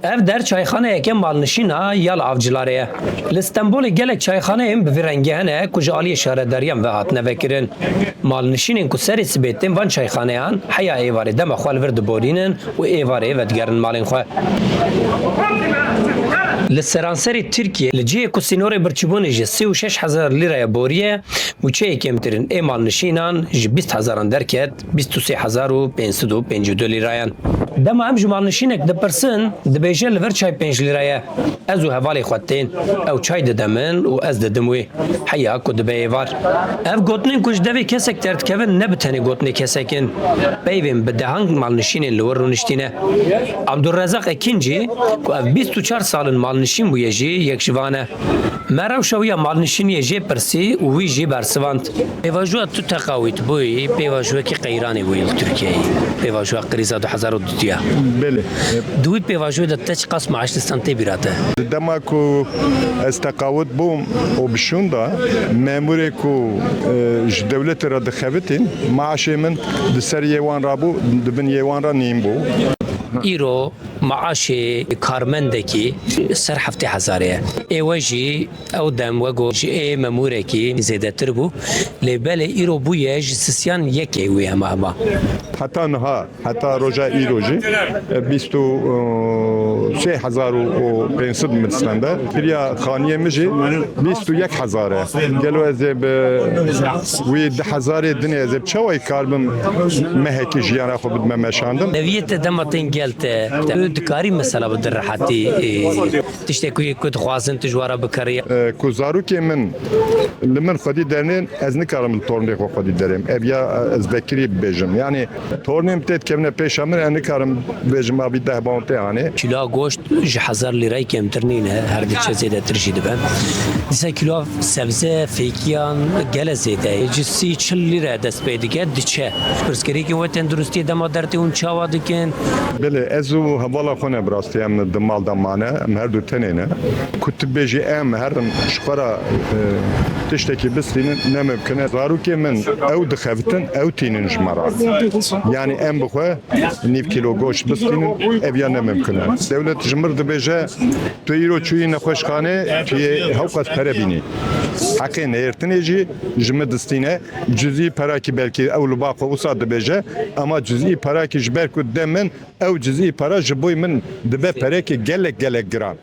Ev der çayxaneyeke malnişîna yal avcıları ye. Li Stenbolê gelek çayxaneyên bi vî rengî hene ku ji aliyê şaredariyan ve hatine vekirin. Malnişînên ku serê sibêtên van çayxaneyan heya êvarê dema xwe li vir diborînin û êvarê vedigerin malên xwe. Li seranserê Tirkiye li cihê ku sînorê birçîbûnê ji 36,000 lîraya boriye û çeyê kêmtirin ê malnişînan ji 20,000 derket 23,552 lîrayan. Dema em ji malnişînek dipirsin dibêje li vir çay 5 lîraye. Ez û hevalê xwe tên ew çay dide min û ez didim wê. Heya ku dibe êvar. Ev gotinên ku ji devê kesek derdikevin ne bi tenê gotinê kesekin. Peyvên bi dehang malnişînên li wir rûniştîne. Abdurrezzaq Ekincî ku ev 24 salin malnişîn bûye jî yek ji van e. Me rewşa wî ya malnişîniyê jê pirsî û wî jî bersivand. Pêvajoya tu teqawît bûyî pêvajoyekî qeyranê bûye li Tirkiyeyê. Pêvajoya krîza 2002 ya. بله Du wî pêvajoyê de te çi qas maaşlistan tê bîrate. دما کو استقاوت بوم و بشوندا ماموري کو ج دولت را دخوتين معاش من د سر يوان رابو دبن يوان را نيم بو îro maaşê karmendekî ser heftê hezarê ye. Êwe jî ew dem wego ji ê memûrekî zêdetir bû lê belê îro bûye ji sisyan yekê wê hema hema. حتى نها حتى رجا إيروجي بيستو 3500 مثلا بريا خانية مجي بيستو 1000 قالوا زب وي 1000 الدنيا زب شوي كاربم مهكي جيانا خو بدما مشاندم Deviyete dematên gelte dikarî mesela bi dirrehetî tiştekî ku dixwazin tu ji wara bikariye. کو زاروکې من لمن خودی درنین از نکارم تورنی خو خودی درم ابیا از بکری بجم یعنی تورنیم تید کمنه پیشامر ان نکارم بجم ابی ده بانته یعنی Kilo goşt ji 1000 lirayê kemtir nîne her diçe zêdetir jî dibe. Dîsa kilo sebze fêkiyan gele zêde ye ji 40 lîre dest pê dike diçe. Pirsgirêkên we tenduristiyê dema dertê hûn çawa dikin. بله ازو حوالا خونه براستی ام دمال دمانه ام هر دو تنینه کتب بجی ام هر شقرا تشتکی بسلین نممکنه زاروکی من او دخفتن او تینن جمرا yani ام بخواه نیف کیلو گوشت بسلین ابیا نممکنه دولت جمر دبیجه تو ایرو چوی نخوشخانه توی حوقت پره بینی حقی نیرتنه جی جمع دستینه جزئی پرا کی belki اولو باقو وصاد دبیجه ama cüz'i para ki jber ku demin ev cüz'i para ji boy min dibe pere ki gelek gelek giran.